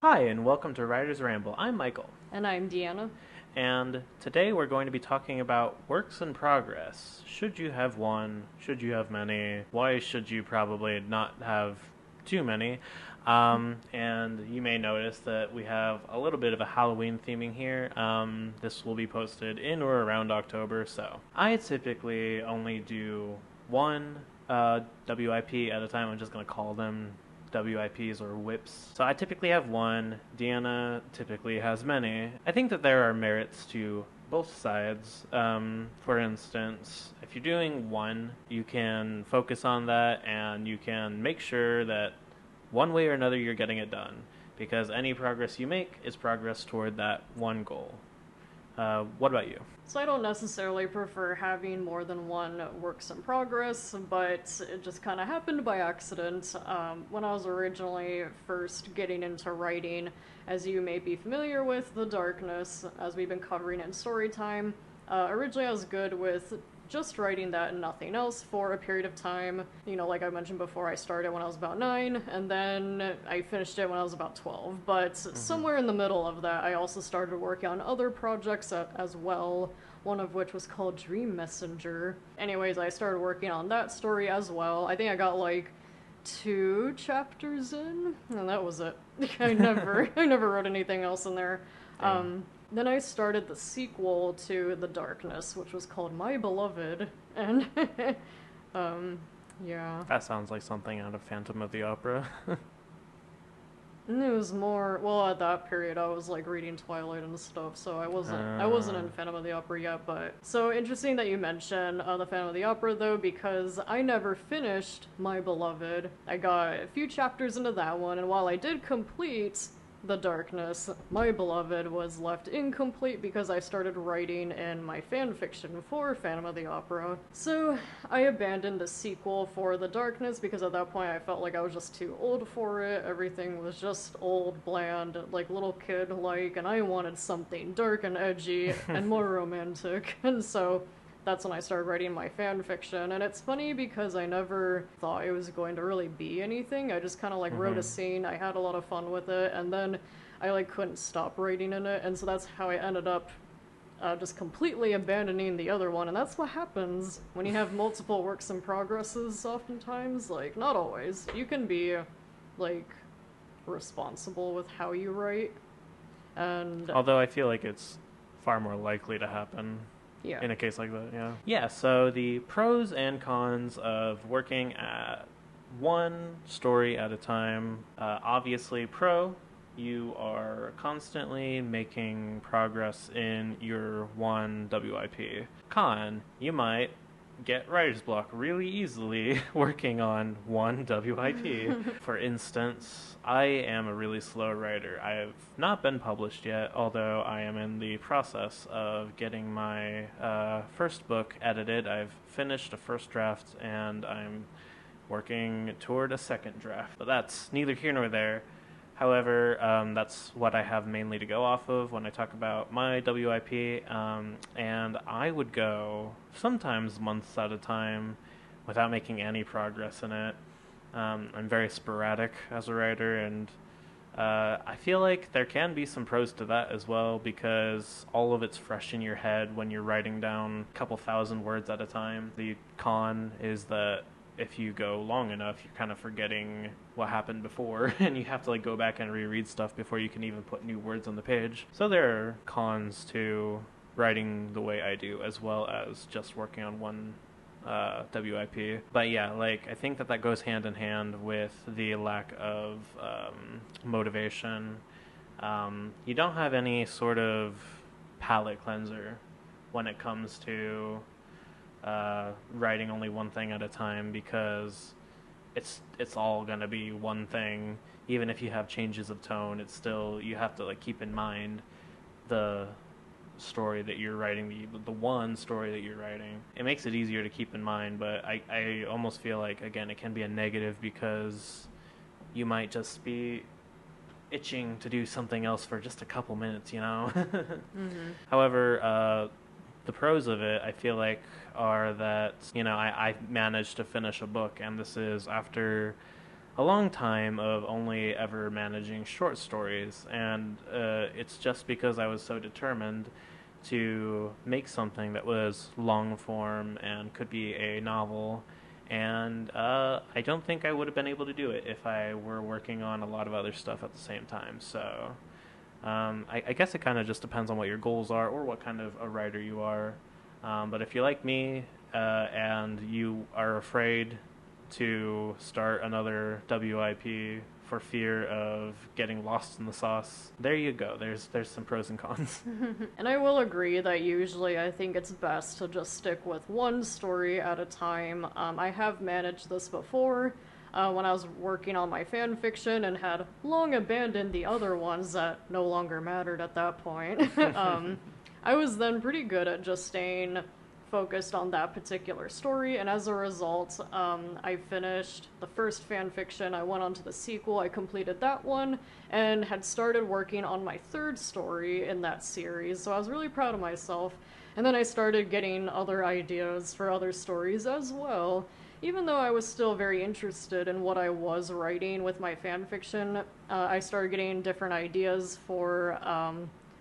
Hi, and welcome to Writer's Ramble. I'm Michael, And I'm Deanna. and today we're going to be talking about works in progress. Should you have one? Should you have many? Why should you probably not have too many? And you may notice that we have a little bit of a Halloween theming here. This will be posted in or around October, so I typically only do one WIP at a time. I'm just going to call them WIPs or whips. So I typically have one. Deanna typically has many. I think that there are merits to both sides. For instance, if you're doing one, you can focus on that and you can make sure that one way or another you're getting it done. Because any progress you make is progress toward that one goal. What about you? So I don't necessarily prefer having more than one works in progress, but it just kind of happened by accident. When I was originally first getting into writing, as you may be familiar with, The Darkness, as we've been covering in Storytime, originally I was good with just writing that and nothing else for a period of time. You know, like I mentioned before, I started when I was about 9, and then I finished it when I was about 12. But somewhere in the middle of that, I also started working on other projects as well, one of which was called Dream Messenger. Anyways, I started working on that story as well. I think I got like 2 chapters in, and that was it. I never wrote anything else in there. Then I started the sequel to The Darkness, which was called My Beloved, and um, yeah, That sounds like something out of Phantom of the Opera. and it was more well at that period I was like reading Twilight and stuff, so I wasn't in Phantom of the Opera yet. But so interesting that you mentioned the Phantom of the Opera though, because I never finished My Beloved. I got a few chapters into that one, and while I did complete The Darkness, My Beloved was left incomplete because I started writing in my fan fiction for Phantom of the Opera. So I abandoned the sequel for The Darkness because at that point I felt like I was just too old for it. Everything was just old, bland, like little kid like, and I wanted something dark and edgy and more romantic. And so that's when I started writing my fan fiction. And it's funny because I never thought it was going to really be anything. I just kind of like wrote a scene. I had a lot of fun with it, and then I like couldn't stop writing in it, and so that's how I ended up just completely abandoning the other one. And that's what happens when you have multiple works in progresses. Oftentimes, like not always, you can be like responsible with how you write, and Although I feel like it's far more likely to happen yeah. in a case like that, yeah. Yeah, so the pros and cons of working at one story at a time. Obviously, pro, you are constantly making progress in your one WIP. Con, you might get writer's block really easily working on one WIP. For instance, I am a really slow writer. I have not been published yet, although I am in the process of getting my first book edited. I've finished a first draft and I'm working toward a second draft, but that's neither here nor there. However, that's what I have mainly to go off of when I talk about my WIP, and I would go sometimes months at a time without making any progress in it. I'm very sporadic as a writer, and I feel like there can be some pros to that as well because all of it's fresh in your head when you're writing down a couple thousand words at a time. The con is that if you go long enough, you're kind of forgetting what happened before, and you have to like go back and reread stuff before you can even put new words on the page. So there are cons to writing the way I do, as well as just working on one WIP. But yeah, like I think that goes hand in hand with the lack of motivation. You don't have any sort of palate cleanser when it comes to writing only one thing at a time because it's all gonna be one thing. Even if you have changes of tone, it's still you have to like keep in mind the story that you're writing, the one story that you're writing. It makes it easier to keep in mind, but I almost feel like again it can be a negative because you might just be itching to do something else for just a couple minutes, you know. However, the pros of it, I feel like, are that, you know, I managed to finish a book, and this is after a long time of only ever managing short stories, and it's just because I was so determined to make something that was long form and could be a novel. And I don't think I would have been able to do it if I were working on a lot of other stuff at the same time. So I guess it kind of just depends on what your goals are or what kind of a writer you are. But if you're like me and you are afraid to start another WIP for fear of getting lost in the sauce, there you go. There's some pros and cons. And I will agree that usually I think it's best to just stick with one story at a time. I have managed this before when I was working on my fan fiction and had long abandoned the other ones that no longer mattered at that point. I was then pretty good at just staying focused on that particular story, and as a result, I finished the first fan fiction, I went on to the sequel, I completed that one, and had started working on my third story in that series, so I was really proud of myself. And then I started getting other ideas for other stories as well. Even though I was still very interested in what I was writing with my fan fiction, I started getting different ideas for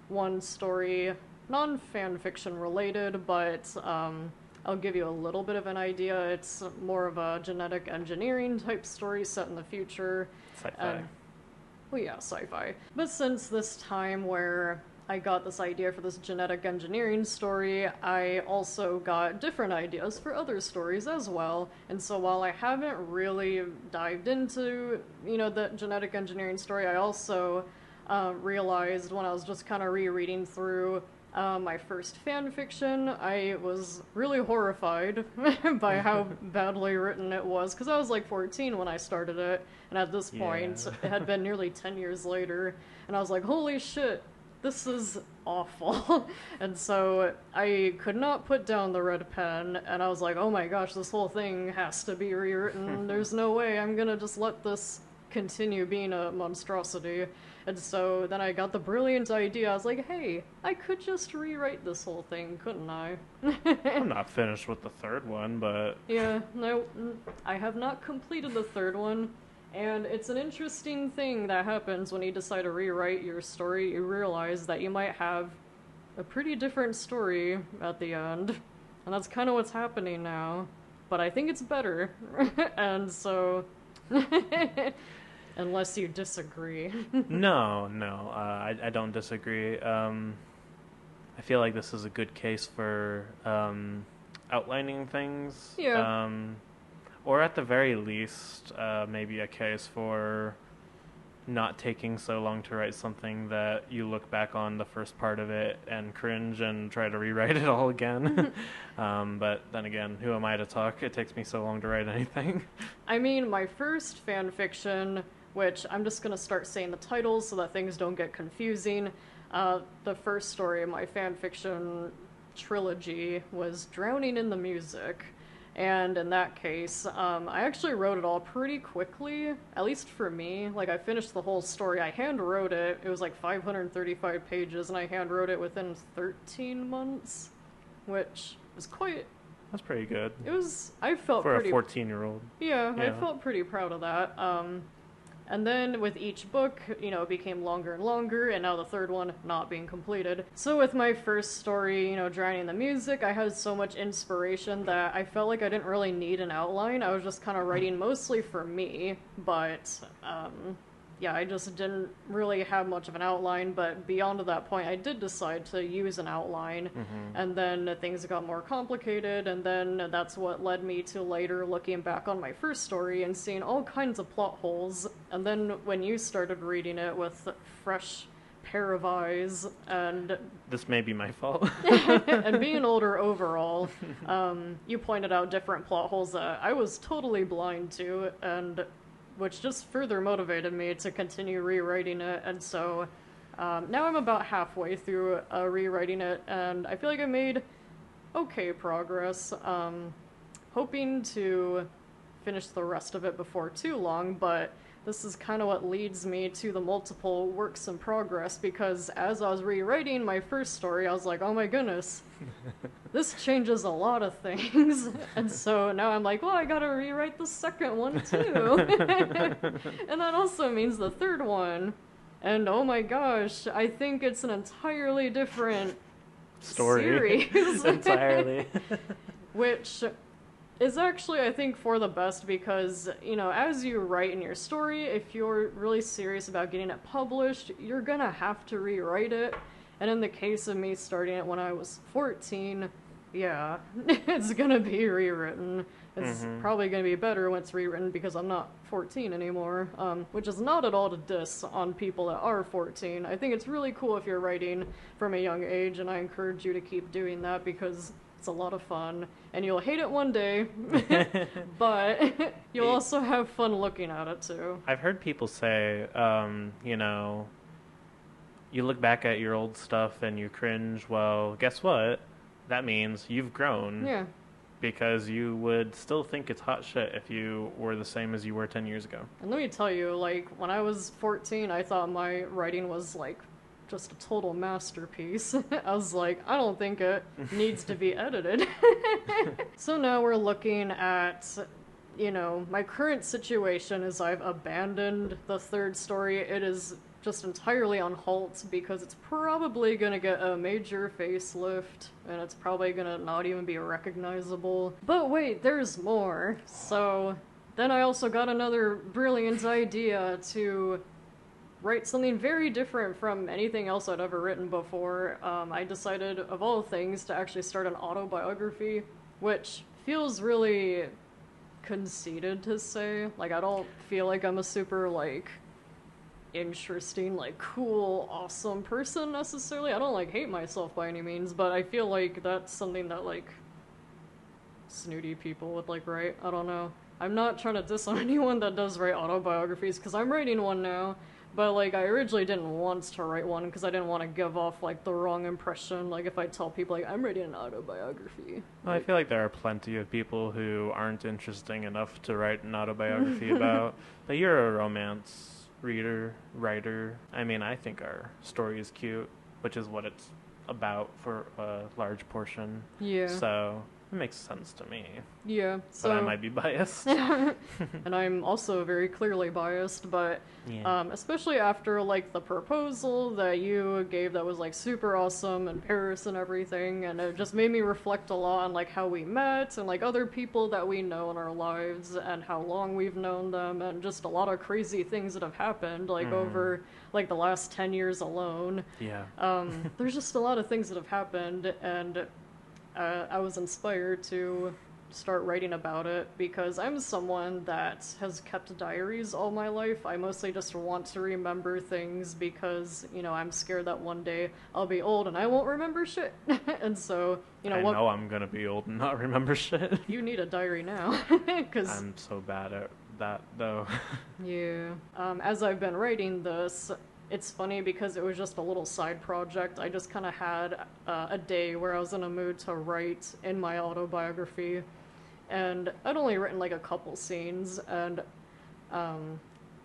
one story, non-fan fiction related, but I'll give you a little bit of an idea. It's more of a genetic engineering type story set in the future. Sci-fi. Well, yeah, sci-fi. But since this time where I got this idea for this genetic engineering story, I also got different ideas for other stories as well. And so while I haven't really dived into, the genetic engineering story, I also realized when I was just kind of rereading through my first fan fiction, I was really horrified by how badly written it was, because I was like 14 when I started it, and at this point, it had been nearly 10 years later, and I was like, holy shit, this is awful. And so I could not put down the red pen, and I was like, oh my gosh, this whole thing has to be rewritten. There's no way I'm gonna just let this continue being a monstrosity. And so then I got the brilliant idea. I was like, hey, I could just rewrite this whole thing, couldn't I? I'm not finished with the third one, but... Yeah, no, I have not completed the third one. And it's an interesting thing that happens when you decide to rewrite your story. You realize that you might have a pretty different story at the end. And that's kind of what's happening now. But I think it's better. And so... Unless you disagree. No, I don't disagree. I feel like this is a good case for outlining things. Yeah. Or at the very least, maybe a case for not taking so long to write something that you look back on the first part of it and cringe and try to rewrite it all again. But then again, who am I to talk? It takes me so long to write anything. I mean, my first fan fiction, which I'm just going to start saying the titles so that things don't get confusing. The first story of my fan fiction trilogy was Drowning in the Music. And in that case, I actually wrote it all pretty quickly, at least for me. Like, I finished the whole story. I hand wrote it. It was like 535 pages, and I hand wrote it within 13 months, which was quite... That's pretty good. It was... I felt for pretty... a 14-year-old. Yeah, I felt pretty proud of that. And then with each book, it became longer and longer, and now the third one not being completed. So with my first story, Drowning in the Music, I had so much inspiration that I felt like I didn't really need an outline. I was just kind of writing mostly for me, but yeah, I just didn't really have much of an outline, but beyond that point, I did decide to use an outline, and then things got more complicated, and then that's what led me to later looking back on my first story and seeing all kinds of plot holes, and then when you started reading it with fresh pair of eyes, and... This may be my fault. and being older overall, you pointed out different plot holes that I was totally blind to, and... which just further motivated me to continue rewriting it, and so now I'm about halfway through rewriting it, and I feel like I made okay progress. Hoping to finish the rest of it before too long, but this is kind of what leads me to the multiple works in progress, because as I was rewriting my first story, I was like, oh my goodness, this changes a lot of things. And so now I'm like, well, I gotta rewrite the second one too. And that also means the third one. And oh my gosh, I think it's an entirely different Story. series. Entirely. Which is actually, I think, for the best, because, you know, as you write in your story, if you're really serious about getting it published, you're gonna have to rewrite it. And in the case of me starting it when I was 14, yeah, it's gonna be rewritten. It's probably gonna be better when it's rewritten because I'm not 14 anymore, which is not at all to diss on people that are 14. I think it's really cool if you're writing from a young age, and I encourage you to keep doing that because it's a lot of fun, and you'll hate it one day, but you'll also have fun looking at it too. I've heard people say, you know, you look back at your old stuff and you cringe. Well, guess what? That means you've grown. Yeah. Because you would still think it's hot shit if you were the same as you were 10 years ago. And let me tell you, like, when I was 14, I thought my writing was, like, just a total masterpiece. I was like, I don't think it needs to be edited. So now we're looking at, you know, my current situation is I've abandoned the third story. It is just entirely on halt because it's probably gonna get a major facelift, and it's probably gonna not even be recognizable. But wait, there's more. So then I also got another brilliant idea to write something very different from anything else I'd ever written before. I decided, of all things, to actually start an autobiography, which feels really conceited to say. Like, I don't feel like I'm a super, like, interesting, like, cool, awesome person necessarily. I don't, like, hate myself by any means, but I feel like that's something that, like, snooty people would, like, write. I don't know. I'm not trying to diss on anyone that does write autobiographies, because I'm writing one now. But, like, I originally didn't want to write one because I didn't want to give off, like, the wrong impression. Like, if I tell people, like, I'm writing an autobiography. Well, I feel like there are plenty of people who aren't interesting enough to write an autobiography about. But you're a romance writer. I mean, I think our story is cute, which is what it's about for a large portion. Yeah. So it makes sense to me. Yeah. So But I might be biased. And I'm also very clearly biased, but Yeah. especially after, like, the proposal that you gave that was, like, super awesome in Paris and everything, and it just made me reflect a lot on, like, how we met and, like, other people that we know in our lives and how long we've known them, and just a lot of crazy things that have happened, like, over, like, the last 10 years alone. Yeah. There's just a lot of things that have happened, and I was inspired to start writing about it because I'm someone that has kept diaries all my life. I mostly just want to remember things because, you know, I'm scared that one day I'll be old and I won't remember shit. And so, you know, I know I'm gonna be old and not remember shit. You need a diary now. 'Cause I'm so bad at that, though. yeah. As I've been writing this, it's funny because it was just a little side project. I just kind of had a day where I was in a mood to write in my autobiography, and I'd only written like a couple scenes, and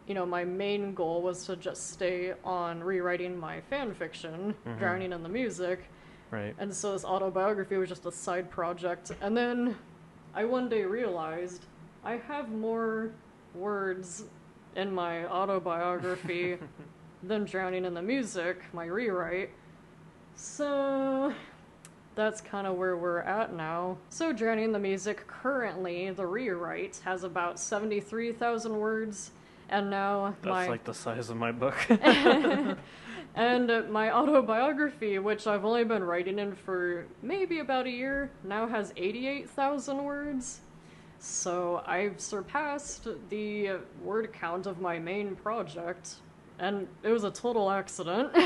you know, my main goal was to just stay on rewriting my fan fiction, Drowning in the Music. Right. And so this autobiography was just a side project. And then I one day realized I have more words in my autobiography than Drowning in the Music, my rewrite. So that's kind of where we're at now. So Drowning in the Music, currently, the rewrite, has about 73,000 words, and now That's like the size of my book. And my autobiography, which I've only been writing in for maybe about a year, now has 88,000 words. So I've surpassed the word count of my main project, and it was a total accident.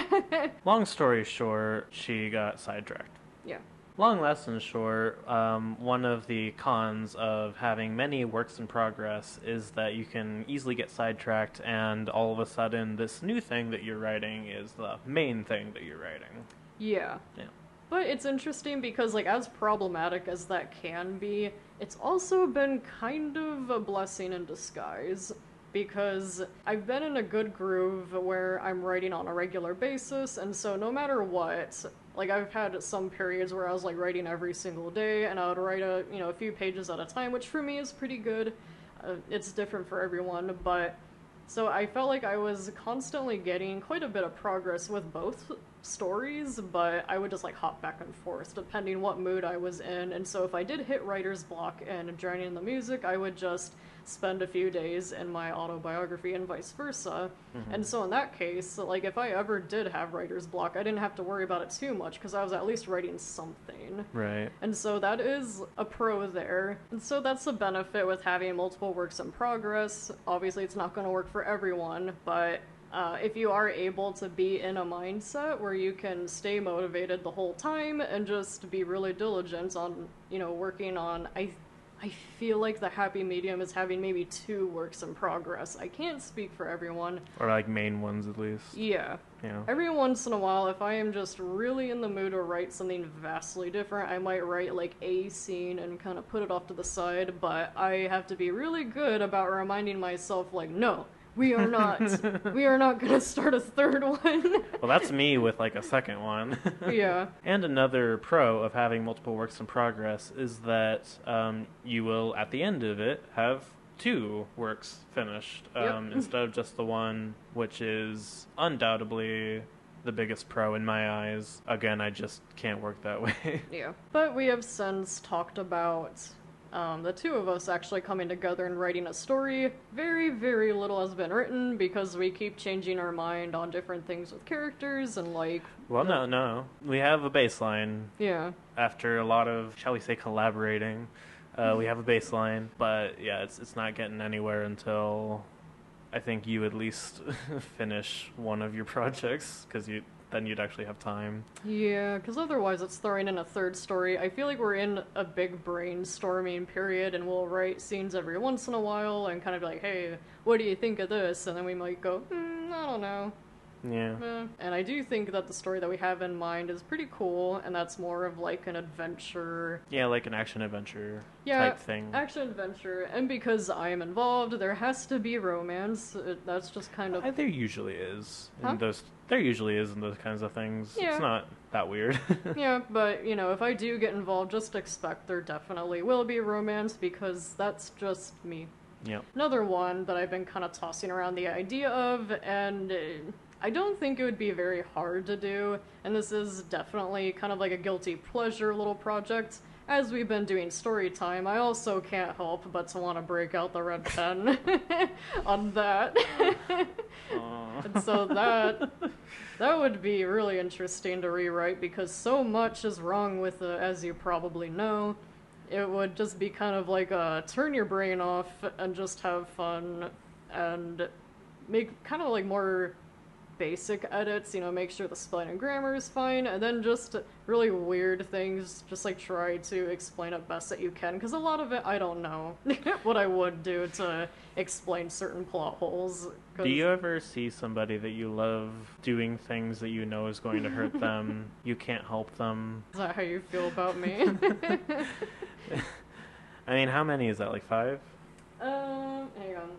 Long story short, she got sidetracked. Yeah. Long lesson short, one of the cons of having many works in progress is that you can easily get sidetracked, and all of a sudden this new thing that you're writing is the main thing that you're writing. Yeah. Yeah. But it's interesting because, like, as problematic as that can be, it's also been kind of a blessing in disguise. because I've been in a good groove where I'm writing on a regular basis, and so no matter what, like I've had some periods where I was like writing every single day, and I would write a few pages at a time, which for me is pretty good. It's different for everyone, but so I felt like I was constantly getting quite a bit of progress with both stories, but I would just like hop back and forth depending what mood I was in. And so if I did hit writer's block and joining the music, I would just spend a few days in my autobiography and vice versa. And so in that case, like if I ever did have writer's block, I didn't have to worry about it too much because I was at least writing something. Right. And so that is a pro there. And so that's the benefit with having multiple works in progress. Obviously it's not going to work for everyone, but if you are able to be in a mindset where you can stay motivated the whole time and just be really diligent on, working on, I feel like the happy medium is having maybe 2 works in progress. I can't speak for everyone. Or like main ones at least. Yeah. Yeah. Every once in a while, if I am just really in the mood to write something vastly different, I might write like a scene and kind of put it off to the side, but I have to be really good about reminding myself like, no, we are not going to start a third one. Well, that's me with like a second one. Yeah. And another pro of having multiple works in progress is that you will, at the end of it, have 2 works finished instead of just the one, which is undoubtedly the biggest pro in my eyes. Again, I just can't work that way. Yeah. But we have since talked about the 2 of us actually coming together and writing a story. Very, very little has been written because we keep changing our mind on different things with characters and like... Well, no. We have a baseline. Yeah. After a lot of, shall we say, collaborating, we have a baseline. But yeah, it's not getting anywhere until I think you at least finish one of your projects, because then you'd actually have time. Yeah, because otherwise it's throwing in a third story. I feel like we're in a big brainstorming period, and we'll write scenes every once in a while and kind of be like, hey, what do you think of this? And then we might go, I don't know. Yeah. And I do think that the story that we have in mind is pretty cool, and that's more of like an adventure. Yeah, like an action-adventure type thing. Action-adventure. And because I am involved, there has to be romance. That's just kind of... There usually is. Huh? There usually is in those kinds of things. Yeah. It's not that weird. Yeah, but, if I do get involved, just expect there definitely will be romance, because that's just me. Yep. Another one that I've been kind of tossing around the idea of, and I don't think it would be very hard to do, and this is definitely kind of like a guilty pleasure little project. As we've been doing story time, I also can't help but to want to break out the red pen on that. And so that would be really interesting to rewrite, because so much is wrong with it, as you probably know. It would just be kind of like turn your brain off and just have fun and make kind of like more basic edits, make sure the spelling and grammar is fine, and then just really weird things, just like try to explain it best that you can, because a lot of it I don't know what I would do to explain certain plot holes. Do you ever see somebody that you love doing things that you know is going to hurt them, you can't help them? Is that how you feel about me? I mean, how many is that, like 5? Hang on.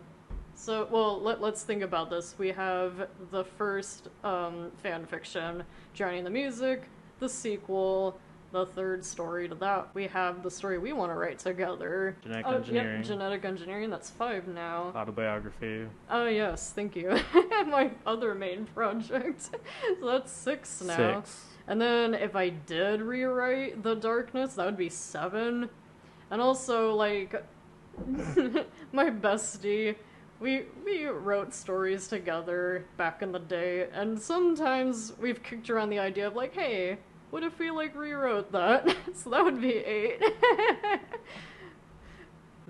So, well, let's think about this. We have the first fan fiction, Joining the Music, the sequel, the third story to that. We have the story we want to write together. Genetic engineering. Yep, genetic engineering, that's 5 now. Autobiography. Oh, yes, thank you. My other main project. So that's 6 now. 6. And then if I did rewrite The Darkness, that would be 7. And also, like, my bestie... We wrote stories together back in the day, and sometimes we've kicked around the idea of like, hey, what if we like rewrote that? So that would be 8.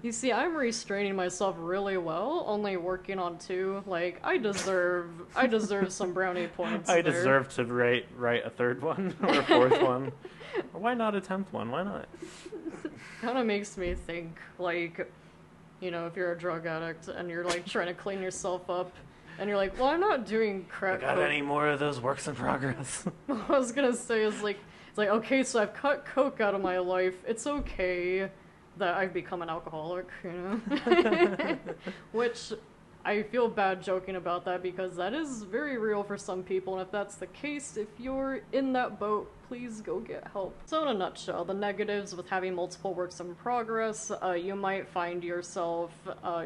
You see, I'm restraining myself really well, only working on 2. Like, I deserve some brownie points. I deserve to write a third one or a fourth one. Or why not a 10th one? Why not? Kind of makes me think, like, if you're a drug addict and you're like trying to clean yourself up and you're like, well, I'm not doing crack. Got any more of those works in progress? What I was gonna say is like, it's like, okay, so I've cut coke out of my life. It's okay that I've become an alcoholic, Which I feel bad joking about that because that is very real for some people, and if that's the case, if you're in that boat, please go get help. So in a nutshell, the negatives with having multiple works in progress, you might find yourself,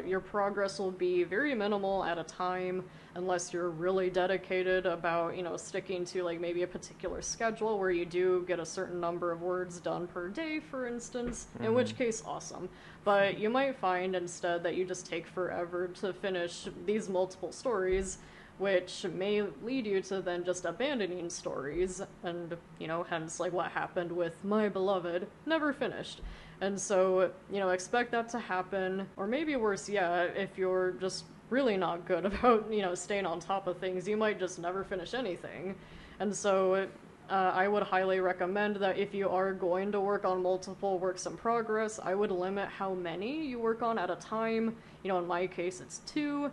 your progress will be very minimal at a time, unless you're really dedicated about, sticking to like maybe a particular schedule where you do get a certain number of words done per day, for instance, in which case, awesome. But you might find instead that you just take forever to finish these multiple stories, which may lead you to then just abandoning stories, and, hence, like, what happened with My Beloved, never finished. And so, expect that to happen, or maybe worse yet, if you're just really not good about, staying on top of things, you might just never finish anything. And so, I would highly recommend that if you are going to work on multiple works in progress, I would limit how many you work on at a time. In my case, it's 2.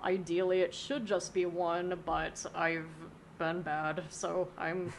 Ideally, it should just be 1, but I've been bad, so I'm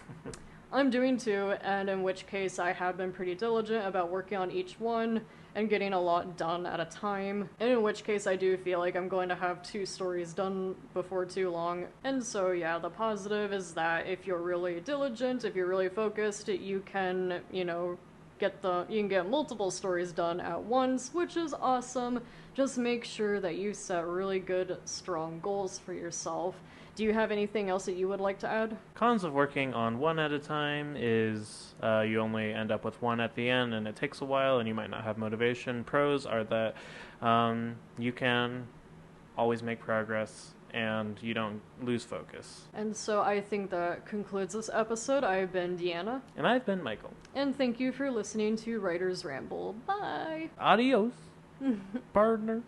doing 2, and in which case I have been pretty diligent about working on each one and getting a lot done at a time, and in which case I do feel like I'm going to have 2 stories done before too long. And so yeah, the positive is that if you're really diligent, if you're really focused, you can, you can get multiple stories done at once, which is awesome. Just make sure that you set really good, strong goals for yourself. Do you have anything else that you would like to add? Cons of working on one at a time is you only end up with one at the end, and it takes a while, and you might not have motivation. Pros are that you can always make progress, and you don't lose focus. And so I think that concludes this episode. I've been Deanna. And I've been Michael. And thank you for listening to Writer's Ramble. Bye! Adios, partner.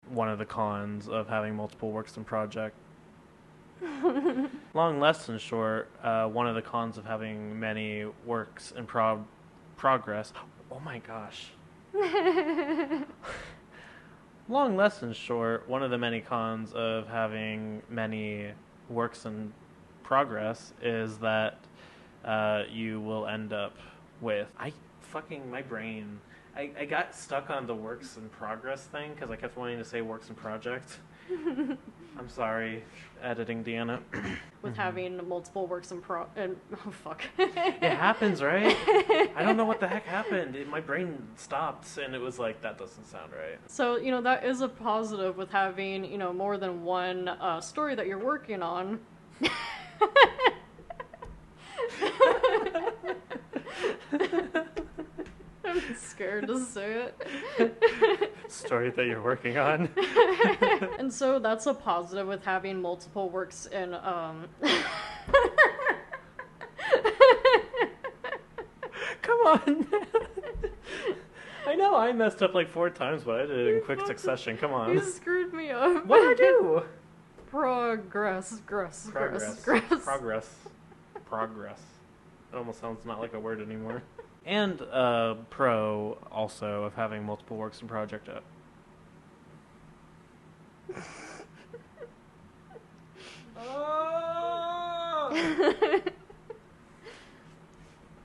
One of the cons of having multiple works in project. Long lesson short, one of the cons of having many works in progress. Oh my gosh. Long lesson short, one of the many cons of having many works in progress is that you will end up with... my brain... I got stuck on the works in progress thing because I kept wanting to say works in project. I'm sorry, editing Deanna. With having multiple works in oh fuck. It happens, right? I don't know what the heck happened. My brain stopped and it was like, that doesn't sound right. So, that is a positive with having, more than one story that you're working on. I'm scared to say it. Story that you're working on. And so that's a positive with having multiple works in, Come on. I know I messed up like 4 times, but I did it in quick succession. Come on. You screwed me up. What did I do? Progress. It almost sounds not like a word anymore. And pro also of having multiple works in project up. Oh!